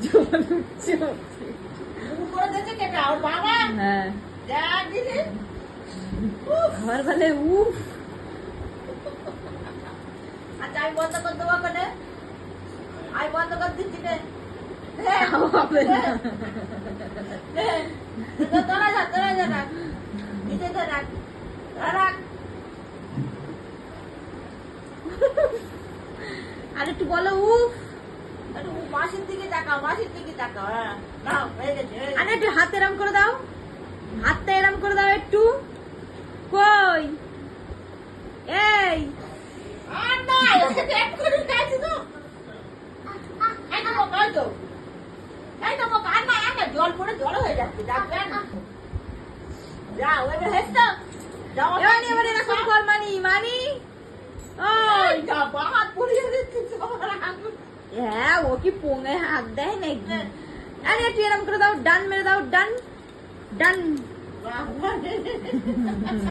জল উঠছে হ্যাঁ আবার বলে উফ আচ্ছা আমি বন্ধ করে দেবো ওখানে আমি বন্ধ করে দিচ্ছি রে হবে না তোরা যা রাখ নিচে তো রাখ রাখ আর একটু বলো উফ একটু মাসির দিকে তাকাও হ্যাঁ নাও হয়ে গেছে আর একটু হাত এরম করে দাও হাতটা এরম করে দাও একটু কই এই আর না এক করে খাইছি তো এই তো আর না জল পড়ে জল হয়ে যাচ্ছে ডাকবে না যাও এবার হেসো যাও এবার এরকম কর মানি ওই হাত পুড়িয়ে দিচ্ছি হ্যাঁ ও কি পোঙে হাত দেয় নাকি আরে একটু এরম করে দাও ডান মেরে দাও ডান